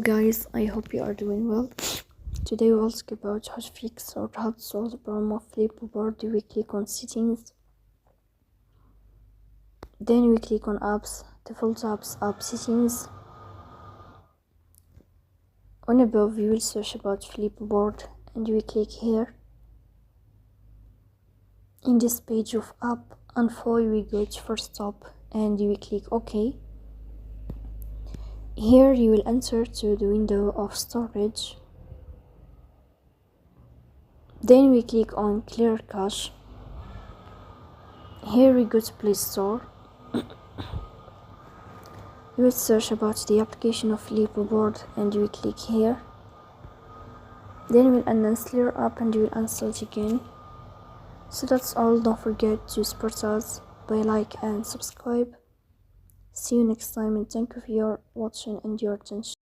Guys, I hope you are doing well. Today we'll talk about how to fix or how to solve the problem of Flipboard. We click on settings, then we click on apps, default apps, app settings. On above we will search about Flipboard and we click here. In this page of app info we go to first stop and we click OK. Here you will enter to the window of storage. Then we click on clear cache. Here we go to Play Store. We will search about the application of Flipboard and we click here. Then we'll uninstall your app and we will install it again. So that's all. Don't forget to support us by like and subscribe. See you next time and thank you for your watching and your attention.